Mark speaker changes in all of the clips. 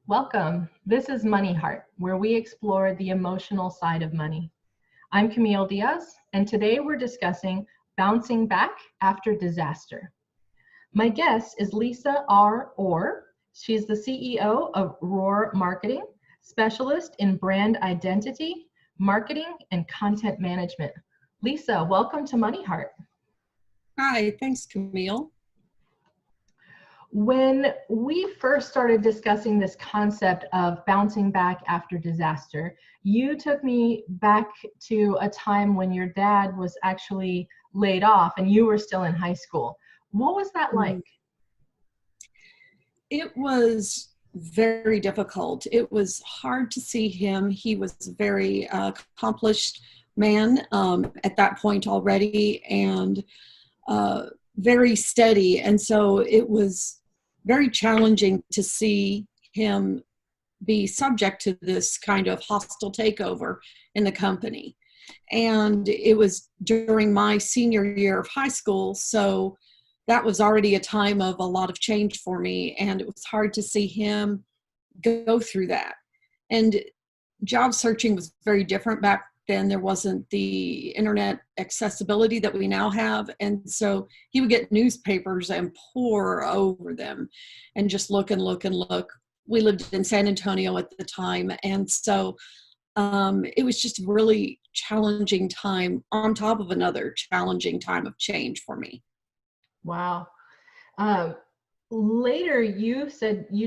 Speaker 1: Welcome. This is MoneyHeart, where we explore the emotional side of money. I'm Camille Diaz, and today we're discussing bouncing back after disaster. My guest is Lisa R. Orr. She's the CEO of Rorr Marketing, specialist in brand identity, marketing, and content management. Lisa, welcome to MoneyHeart.
Speaker 2: Hi, thanks, Camille.
Speaker 1: When we first started discussing this concept of bouncing back after disaster, you took me back to a time when your dad was actually laid off and you were still in high school. What was that like?
Speaker 2: It was very difficult. It was hard to see him. He was a very accomplished man at that point already, and very steady. And so it was very challenging to see him be subject to this kind of hostile takeover in the company. And it was during my senior year of high school, so that was already a time of a lot of change for me, and it was hard to see him go through that. And job searching was very different back then. There wasn't the internet accessibility that we now have, and so he would get newspapers and pore over them and just look and look and look. We lived in San Antonio at the time, and so it was just a really challenging time on top of another challenging time of change for me.
Speaker 1: Wow. Later, you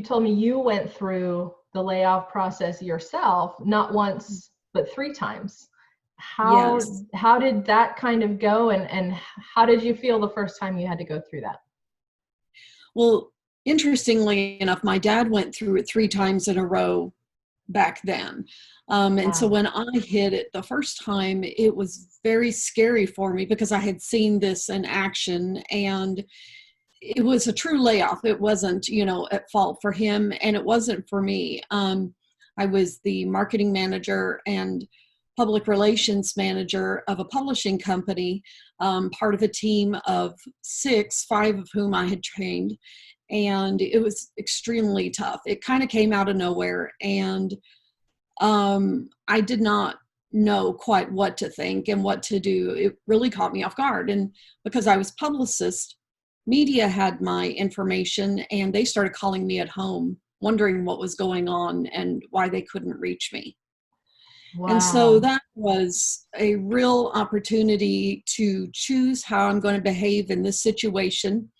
Speaker 1: told me you went through the layoff process yourself, not once, but 3 times.
Speaker 2: Yes.
Speaker 1: How did that kind of go, and how did you feel the first time you had to go through that?
Speaker 2: Well, interestingly enough, my dad went through it 3 times in a row back then. And so when I hit it the first time, it was very scary for me because I had seen this in action, and it was a true layoff. It wasn't, at fault for him, and it wasn't for me. I was the marketing manager and public relations manager of a publishing company, part of a team of 6, 5 of whom I had trained. And it was extremely tough. It kind of came out of nowhere, and I did not know quite what to think and what to do. It really caught me off guard. And because I was publicist, media had my information, and they started calling me at home, wondering what was going on and why they couldn't reach me.
Speaker 1: Wow.
Speaker 2: And so that was a real opportunity to choose how I'm going to behave in this situation,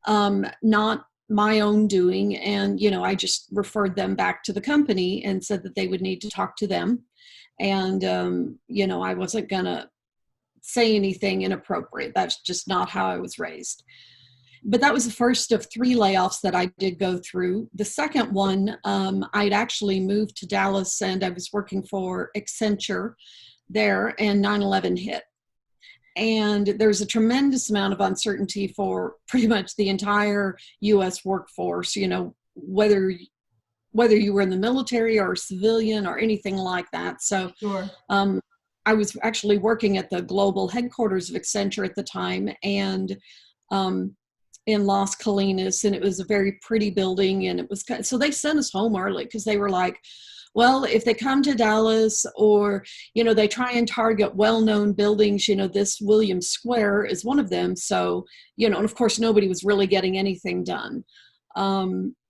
Speaker 2: not my own doing. And, I just referred them back to the company and said that they would need to talk to them. And, I wasn't going to say anything inappropriate. That's just not how I was raised. But that was the first of 3 layoffs that I did go through. The second one, I'd actually moved to Dallas, and I was working for Accenture there, and 9/11 hit. And there's a tremendous amount of uncertainty for pretty much the entire U.S. workforce, whether you were in the military or civilian or anything like that. So
Speaker 1: Sure.
Speaker 2: I was actually working at the global headquarters of Accenture at the time, and in Las Colinas, and it was a very pretty building, and it was so they sent us home early because they were like, well, if they come to Dallas, or they try and target well-known buildings, this Williams Square is one of them. So and of course nobody was really getting anything done.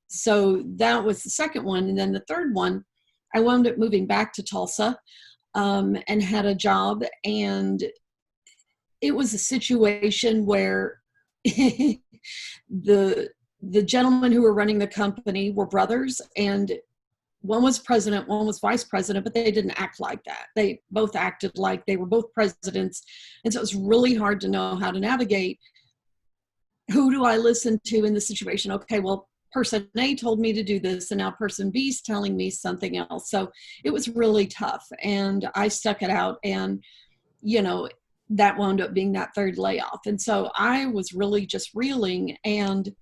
Speaker 2: So that was the second one. And then the third one, I wound up moving back to Tulsa and had a job, and it was a situation where the gentlemen who were running the company were brothers, and one was president, one was vice president, but they didn't act like that. They both acted like they were both presidents. And so it was really hard to know how to navigate. Who do I listen to in this situation? Okay, well, person A told me to do this, and now person B is telling me something else. So it was really tough, and I stuck it out, and, that wound up being that third layoff. And so I was really just reeling, and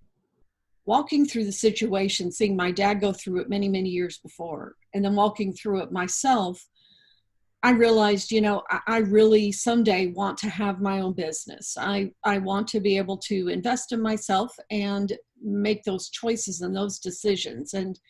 Speaker 2: walking through the situation, seeing my dad go through it many, many years before, and then walking through it myself, I realized, I really someday want to have my own business. I want to be able to invest in myself and make those choices and those decisions and,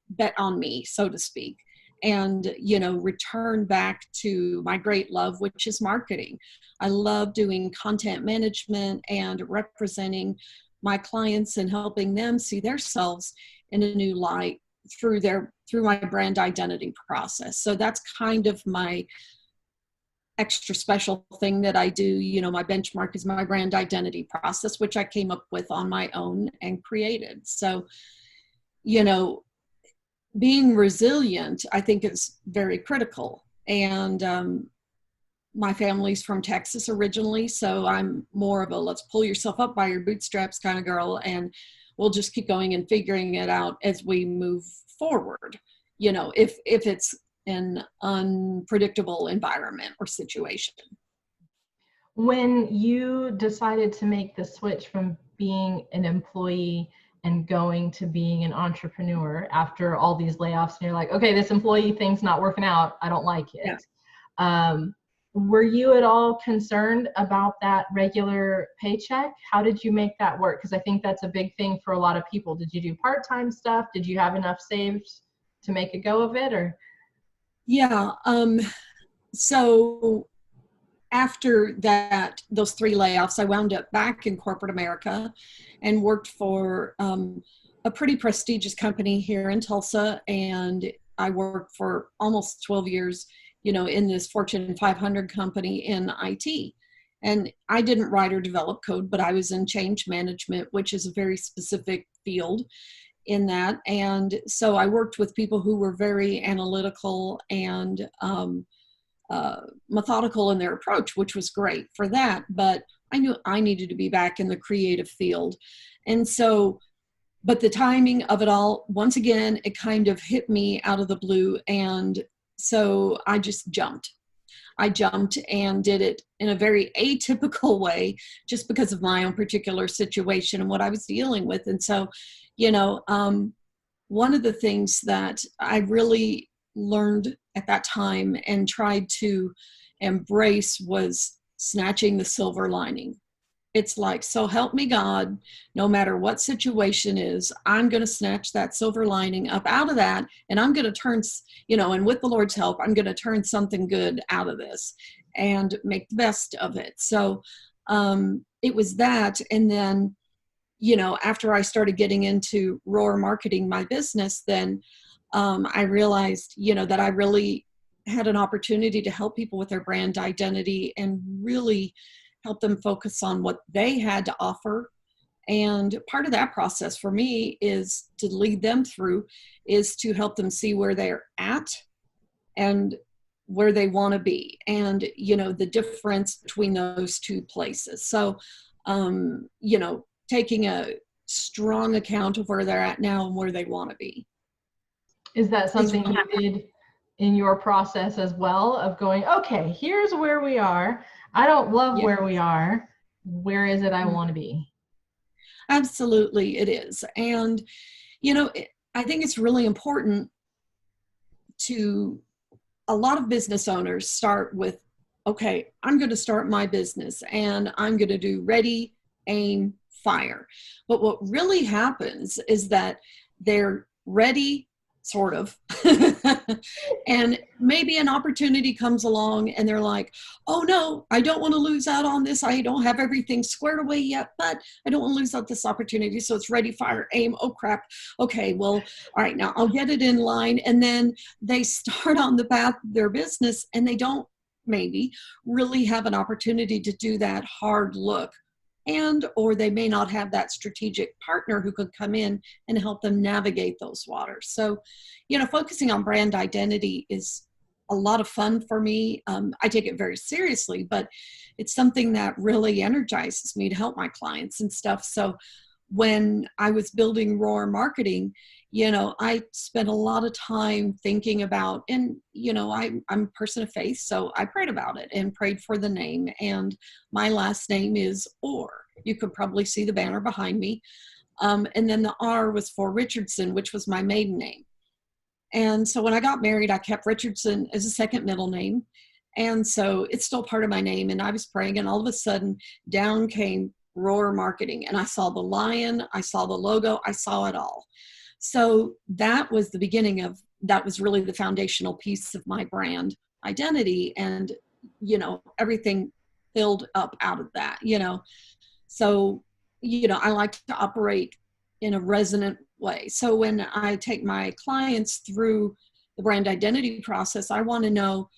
Speaker 2: bet on me, so to speak, and, return back to my great love, which is marketing. I love doing content management and representing my clients and helping them see themselves in a new light through my brand identity process. So that's kind of my extra special thing that I do. My benchmark is my brand identity process, which I came up with on my own and created. So, being resilient, I think, is very critical. And my family's from Texas originally, so I'm more of a let's pull yourself up by your bootstraps kind of girl, and we'll just keep going and figuring it out as we move forward, if it's an unpredictable environment or situation.
Speaker 1: When you decided to make the switch from being an employee and going to being an entrepreneur after all these layoffs, and you're like, okay, this employee thing's not working out, I don't like it. Yeah. Were you at all concerned about that regular paycheck? How did you make that work? Because I think that's a big thing for a lot of people. Did you do part-time stuff? Did you have enough saved to make a go of it? Or
Speaker 2: yeah, so after those 3 layoffs, I wound up back in corporate America and worked for a pretty prestigious company here in Tulsa. And I worked for almost 12 years, in this Fortune 500 company in IT. And I didn't write or develop code, but I was in change management, which is a very specific field in that. And so I worked with people who were very analytical and methodical in their approach, which was great for that. But I knew I needed to be back in the creative field. And so, but the timing of it all, once again, it kind of hit me out of the blue. And so I just jumped. I jumped and did it in a very atypical way, just because of my own particular situation and what I was dealing with. And so, one of the things that I really learned at that time and tried to embrace was snatching the silver lining. It's like, so help me God, no matter what situation is, I'm going to snatch that silver lining up out of that. And I'm going to turn, and with the Lord's help, I'm going to turn something good out of this and make the best of it. So it was that. And then, after I started getting into Rorr Marketing, my business, then I realized, that I really had an opportunity to help people with their brand identity and really help them focus on what they had to offer. And part of that process for me is to lead them through, is to help them see where they're at and where they want to be, and, the difference between those two places. So, taking a strong account of where they're at now and where they want to be.
Speaker 1: Is that something you did in your process as well, of going, okay, here's where we are. I don't love where we are. Where is it I want to be?
Speaker 2: Absolutely, it is. And, I think it's really important a lot of business owners start with, okay, I'm going to start my business and I'm going to do ready, aim, fire. But what really happens is that they're ready, sort of, and maybe an opportunity comes along and they're like, oh no, I don't want to lose out on this. I don't have everything squared away yet, but I don't want to lose out this opportunity. So it's ready, fire, aim. Oh crap. Okay, well, all right, now I'll get it in line. And then they start on the path of their business and they don't maybe really have an opportunity to do that hard look. Or they may not have that strategic partner who could come in and help them navigate those waters. So, focusing on brand identity is a lot of fun for me. I take it very seriously, but it's something that really energizes me to help my clients and stuff. So when I was building Rorr Marketing, I spent a lot of time thinking about, and, I'm a person of faith, so I prayed about it and prayed for the name. And my last name is Orr. You could probably see the banner behind me. And then the R was for Richardson, which was my maiden name. And so when I got married, I kept Richardson as a second middle name. And so it's still part of my name. And I was praying, and all of a sudden down came Rorr Marketing. And I saw the lion, I saw the logo, I saw it all. So that was the beginning of, that was really the foundational piece of my brand identity. And, you know, everything filled up out of that, you know. So, you know, I like to operate in a resonant way. So when I take my clients through the brand identity process, I want to know,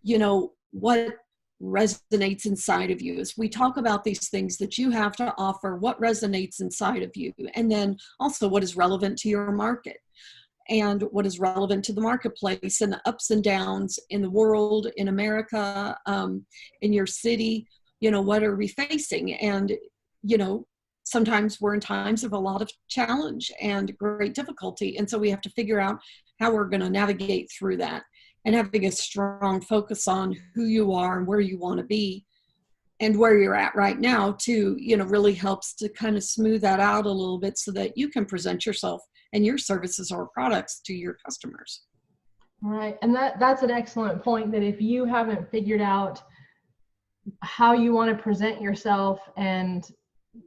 Speaker 2: you know, what resonates inside of you. As we talk about these things that you have to offer, what resonates inside of you, and then also what is relevant to your market and what is relevant to the marketplace and the ups and downs in the world, in America, in your city. You know, what are we facing? And, you know, sometimes we're in times of a lot of challenge and great difficulty. And so we have to figure out how we're going to navigate through that. And having a strong focus on who you are and where you want to be and where you're at right now too, you know, really helps to kind of smooth that out a little bit so that you can present yourself and your services or products to your customers.
Speaker 1: Right. And that's an excellent point, that if you haven't figured out how you want to present yourself and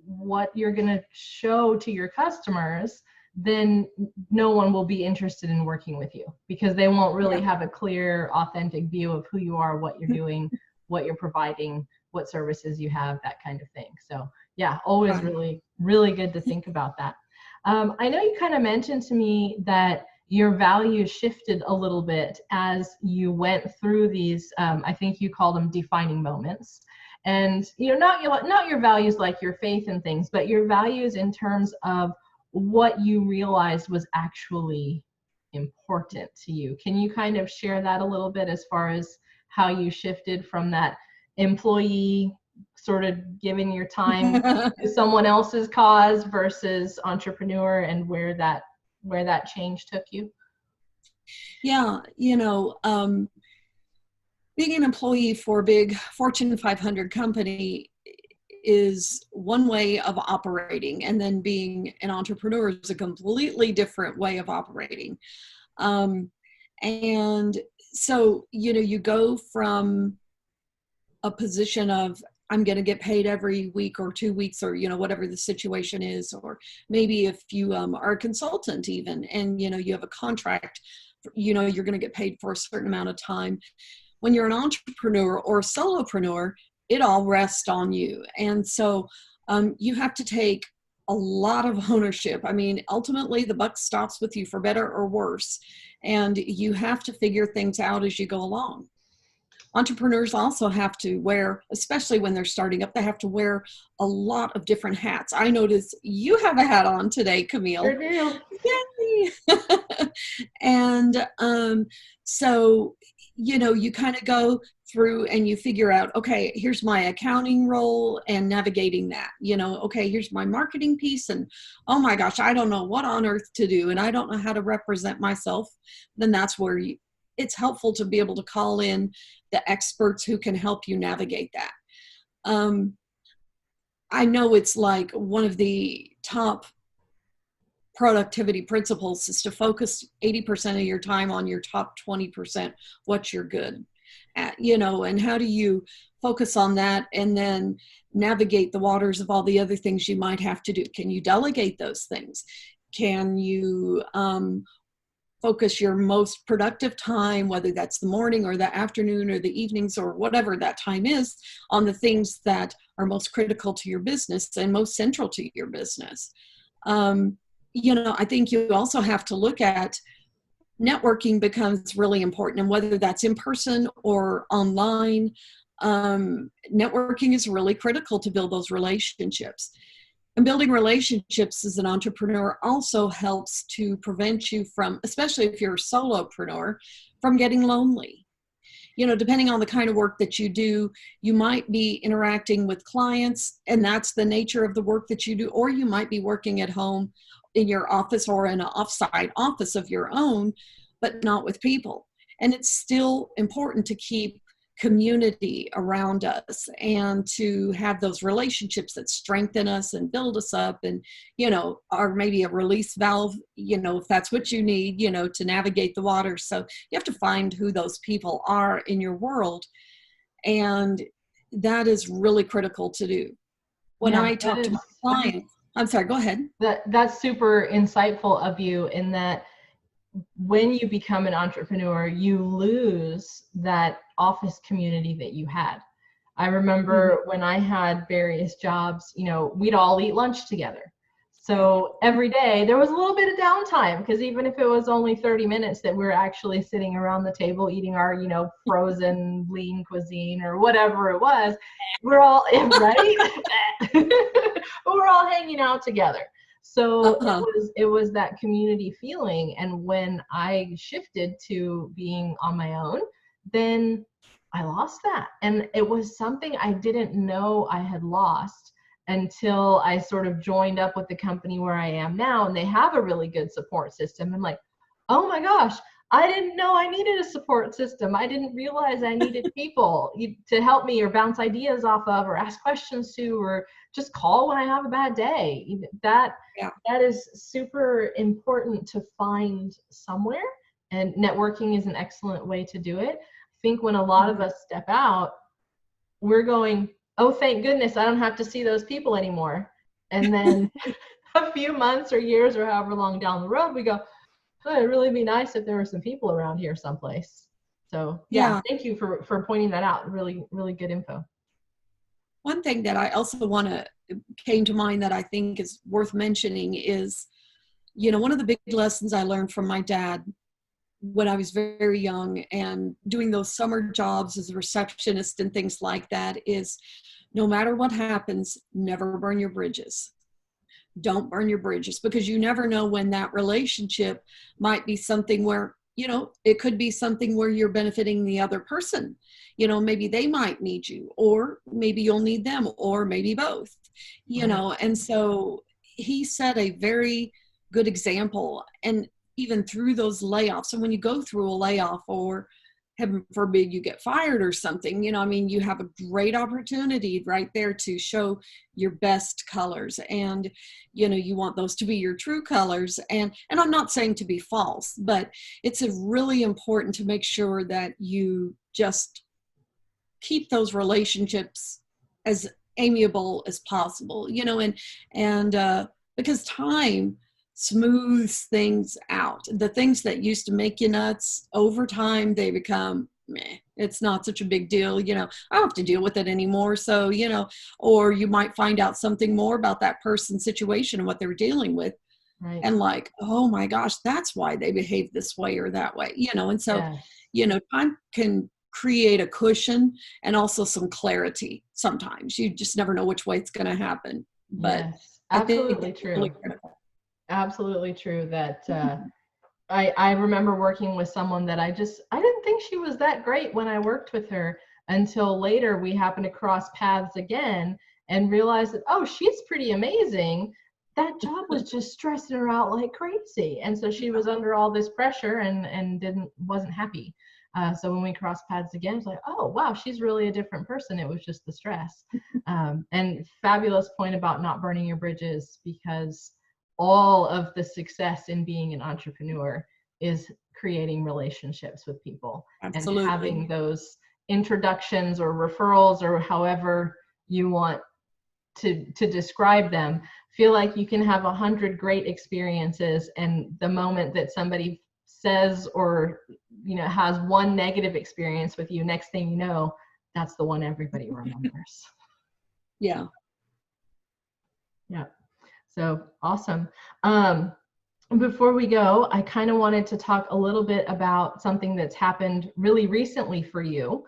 Speaker 1: what you're going to show to your customers, then no one will be interested in working with you, because they won't really have a clear, authentic view of who you are, what you're doing, what you're providing, what services you have, that kind of thing. So yeah, always really, really good to think about that. I know you kind of mentioned to me that your values shifted a little bit as you went through these, I think you called them defining moments. And, you know, not your values like your faith and things, but your values in terms of what you realized was actually important to you. Can you kind of share that a little bit as far as how you shifted from that employee sort of giving your time to someone else's cause versus entrepreneur, and where that change took you?
Speaker 2: Yeah, you know, being an employee for a big Fortune 500 company is one way of operating, and then being an entrepreneur is a completely different way of operating. And so, you know, you go from a position of, I'm going to get paid every week or 2 weeks, or, you know, whatever the situation is, or maybe if you are a consultant even, and, you know, you have a contract, you know, you're going to get paid for a certain amount of time. When you're an entrepreneur or a solopreneur, it all rests on you. And so you have to take a lot of ownership. I mean, ultimately the buck stops with you, for better or worse. And you have to figure things out as you go along. Entrepreneurs also have to wear, especially when they're starting up, they have to wear a lot of different hats. I notice you have a hat on today, Camille.
Speaker 1: Sure do.
Speaker 2: Yay! And so, you know, you kind of go through and you figure out, okay, here's my accounting role and navigating that, you know, okay, here's my marketing piece, and oh my gosh, I don't know what on earth to do, and I don't know how to represent myself. Then that's where it's helpful to be able to call in the experts who can help you navigate that. I know it's like one of the top productivity principles is to focus 80% of your time on your top 20%, what you're good at, you know, and how do you focus on that and then navigate the waters of all the other things you might have to do? Can you delegate those things? Can you focus your most productive time, whether that's the morning or the afternoon or the evenings or whatever that time is, on the things that are most critical to your business and most central to your business? You know, I think you also have to look at networking becomes really important, and whether that's in person or online, networking is really critical to build those relationships. And building relationships as an entrepreneur also helps to prevent you from, especially if you're a solopreneur, from getting lonely. You know, depending on the kind of work that you do, you might be interacting with clients, and that's the nature of the work that you do, or you might be working at home in your office or in an offsite office of your own, but not with people. And it's still important to keep community around us and to have those relationships that strengthen us and build us up, and, or maybe a release valve, if that's what you need, to navigate the water. So you have to find who those people are in your world. And that is really critical to do. When I talk to my clients, I'm sorry, go ahead.
Speaker 1: That's super insightful of you, in that when you become an entrepreneur, you lose that office community that you had. I remember when I had various jobs, we'd all eat lunch together. So every day there was a little bit of downtime, because even if it was only 30 minutes that we were actually sitting around the table eating our, frozen lean cuisine or whatever it was, we're all, right? We're all hanging out together. So it was that community feeling. And when I shifted to being on my own, then I lost that. And it was something I didn't know I had lost until I sort of joined up with the company where I am now, and they have a really good support system. I'm like, oh my gosh, I didn't know I needed a support system. I didn't realize I needed people to help me, or bounce ideas off of, or ask questions to, or just call when I have a bad day. That is super important to find somewhere, and networking is an excellent way to do it. I think when a lot of us step out, we're going, oh, thank goodness I don't have to see those people anymore. And then a few months or years or however long down the road, we go, oh, it'd really be nice if there were some people around here someplace. So thank you for pointing that out. Really, really good info.
Speaker 2: One thing that I also came to mind that I think is worth mentioning is, one of the big lessons I learned from my dad when I was very young and doing those summer jobs as a receptionist and things like that is, no matter what happens, never burn your bridges. Don't burn your bridges, because you never know when that relationship might be something where, it could be something where you're benefiting the other person. Maybe they might need you, or maybe you'll need them, or maybe both, and so he set a very good example. And even through those layoffs, and when you go through a layoff, or heaven forbid you get fired or something, you have a great opportunity right there to show your best colors. And, you want those to be your true colors. And I'm not saying to be false, but it's really important to make sure that you just keep those relationships as amiable as possible, and because time smooths things out. The things that used to make you nuts, over time they become meh. It's not such a big deal. I don't have to deal with it anymore. So, or you might find out something more about that person's situation and what they're dealing with. Right. And like, oh my gosh, that's why they behave this way or that way, and so, time can create a cushion and also some clarity. Sometimes you just never know which way it's going to happen. But
Speaker 1: absolutely true. Really critical. Absolutely true. That I remember working with someone that I didn't think she was that great when I worked with her, until later we happened to cross paths again and realized that, oh, she's pretty amazing. That job was just stressing her out like crazy. And so she was under all this pressure and wasn't happy. So when we crossed paths again, it's like, oh, wow, she's really a different person. It was just the stress. And fabulous point about not burning your bridges, because all of the success in being an entrepreneur is creating relationships with people. Absolutely. And having those introductions or referrals, or however you want to describe them. Feel like you can have 100 great experiences, and the moment that somebody says or has one negative experience with you, next thing you know, that's the one everybody remembers.
Speaker 2: Yeah.
Speaker 1: So awesome. Before we go, I kind of wanted to talk a little bit about something that's happened really recently for you,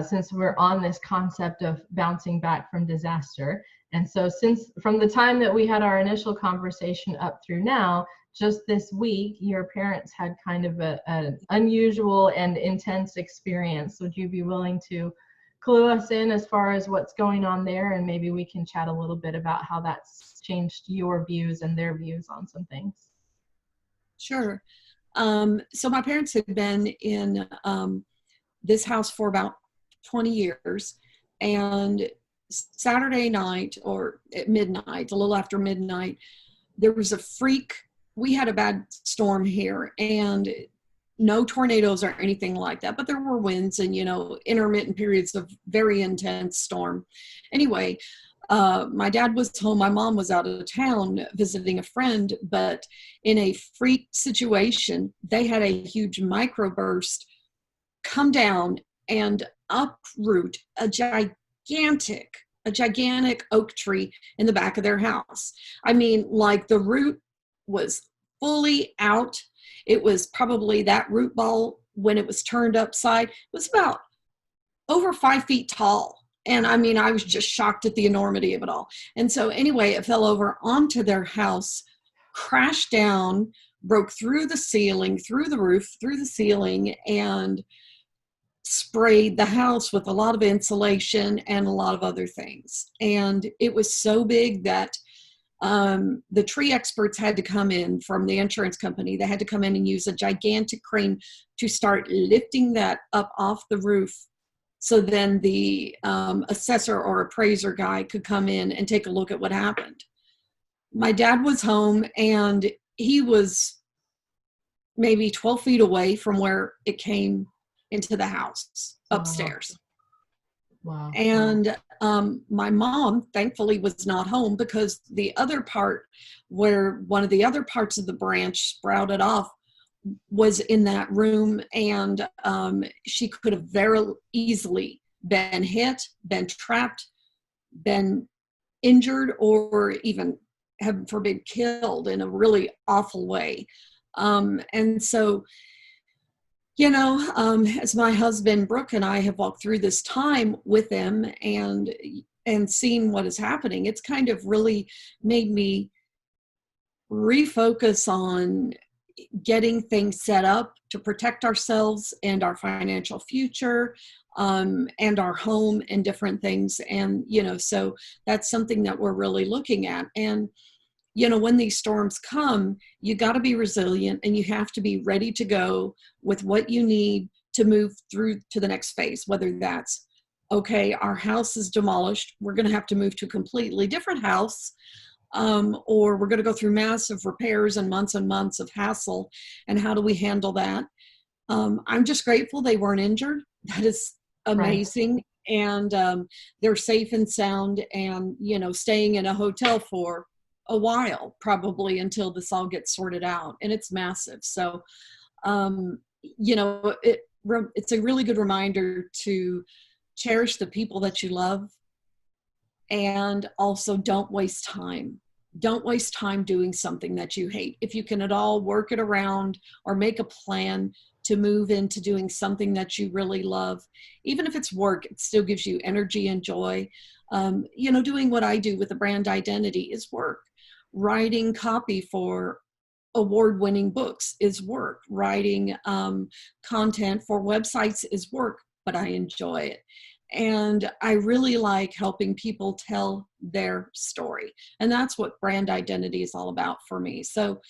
Speaker 1: since we're on this concept of bouncing back from disaster. And so from the time that we had our initial conversation up through now, just this week, your parents had kind of an unusual and intense experience. Would you be willing to clue us in as far as what's going on there? And maybe we can chat a little bit about how that's changed your views and their views on some things.
Speaker 2: Sure. So my parents had been in this house for about 20 years. And Saturday night, or at midnight, a little after midnight, there was a freak. We had a bad storm here, and no tornadoes or anything like that, but there were winds and, intermittent periods of very intense storm. Anyway, my dad was home. My mom was out of town visiting a friend, but in a freak situation, they had a huge microburst come down and uproot a gigantic oak tree in the back of their house. I mean, like the root was fully out. It was probably that root ball, when it was turned upside, it was about over 5 feet tall. And I mean, I was just shocked at the enormity of it all. And so anyway, it fell over onto their house, crashed down, broke through the ceiling, through the roof, through the ceiling, and sprayed the house with a lot of insulation and a lot of other things. And it was so big that the tree experts had to come in from the insurance company. They had to come in and use a gigantic crane to start lifting that up off the roof. So then the assessor or appraiser guy could come in and take a look at what happened. My dad was home, and he was maybe 12 feet away from where it came into the house upstairs.
Speaker 1: Wow.
Speaker 2: And my mom, thankfully, was not home, because the other part, where one of the other parts of the branch sprouted off, was in that room, and she could have very easily been hit, been trapped, been injured, or even, heaven forbid, killed in a really awful way. And so, as my husband Brooke and I have walked through this time with them and seen what is happening, it's kind of really made me refocus on getting things set up to protect ourselves and our financial future, and our home and different things. And, so that's something that we're really looking at. And, when these storms come, you got to be resilient, and you have to be ready to go with what you need to move through to the next phase, whether that's, okay, our house is demolished, we're going to have to move to a completely different house, or we're going to go through massive repairs and months of hassle. And how do we handle that? I'm just grateful they weren't injured. That is amazing. Right. And they're safe and sound, and, staying in a hotel for a while, probably until this all gets sorted out. And it's massive. So, it's a really good reminder to cherish the people that you love. And also, don't waste time. Don't waste time doing something that you hate. If you can at all work it around or make a plan to move into doing something that you really love, even if it's work, it still gives you energy and joy. Doing what I do with the brand identity is work. Writing copy for award-winning books is work. Writing content for websites is work, but I enjoy it. And I really like helping people tell their story. And that's what brand identity is all about for me. So,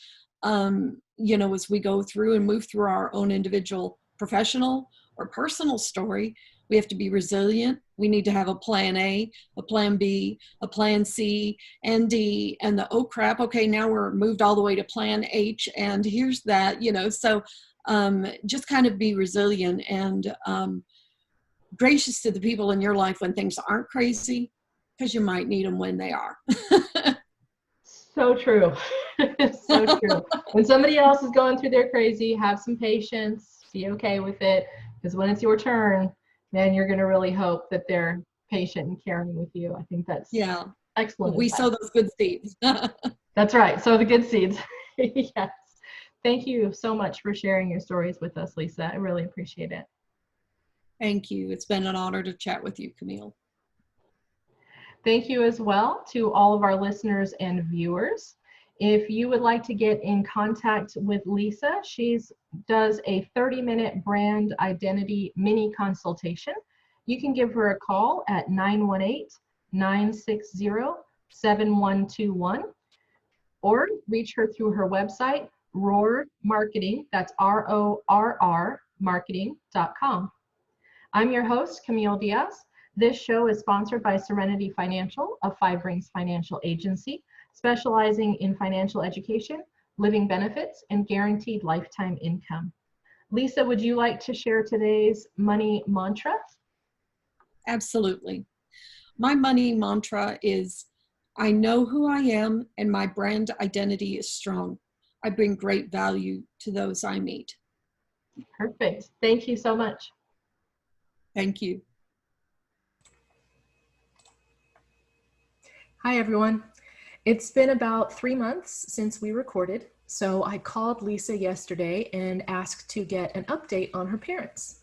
Speaker 2: as we go through and move through our own individual professional or personal story, we have to be resilient. We need to have a plan A, a plan B, a plan C, and D, and the, oh crap, okay, now we're moved all the way to plan H, and here's that, so just kind of be resilient and gracious to the people in your life when things aren't crazy, because you might need them when they are.
Speaker 1: So true. So true. When somebody else is going through their crazy, have some patience, be okay with it, because when it's your turn, man, you're going to really hope that they're patient and caring with you. I think that's excellent.
Speaker 2: We sow those good seeds.
Speaker 1: That's right. Sow the good seeds. Yes. Thank you so much for sharing your stories with us, Lisa. I really appreciate it.
Speaker 2: Thank you. It's been an honor to chat with you, Camille.
Speaker 1: Thank you as well to all of our listeners and viewers. If you would like to get in contact with Lisa, she does a 30-minute brand identity mini consultation. You can give her a call at 918-960-7121 or reach her through her website, Rorr Marketing, that's RORR marketing.com. I'm your host, Camille Diaz. This show is sponsored by Serenity Financial, a Five Rings financial agency specializing in financial education, living benefits, and guaranteed lifetime income. Lisa, would you like to share today's money mantra?
Speaker 2: Absolutely. My money mantra is, I know who I am and my brand identity is strong. I bring great value to those I meet.
Speaker 1: Perfect. Thank you so much.
Speaker 2: Thank you.
Speaker 1: Hi, everyone. It's been about 3 months since we recorded, so I called Lisa yesterday and asked to get an update on her parents.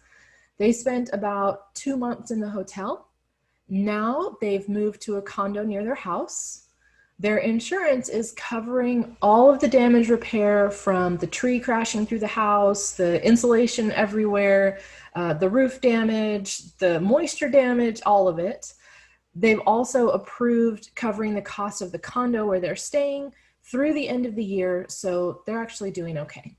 Speaker 1: They spent about 2 months in the hotel. Now they've moved to a condo near their house. Their insurance is covering all of the damage repair, from the tree crashing through the house, the insulation everywhere, the roof damage, the moisture damage, all of it. They've also approved covering the cost of the condo where they're staying through the end of the year, so they're actually doing okay.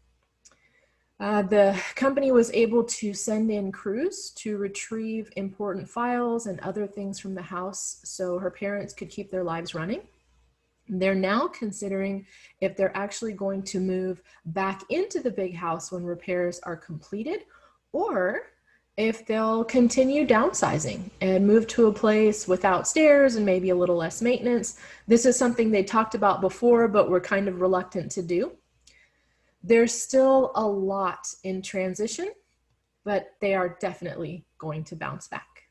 Speaker 1: The company was able to send in crews to retrieve important files and other things from the house so her parents could keep their lives running. They're now considering if they're actually going to move back into the big house when repairs are completed, or if they'll continue downsizing and move to a place without stairs and maybe a little less maintenance. This is something they talked about before, but were kind of reluctant to do. There's still a lot in transition, but they are definitely going to bounce back.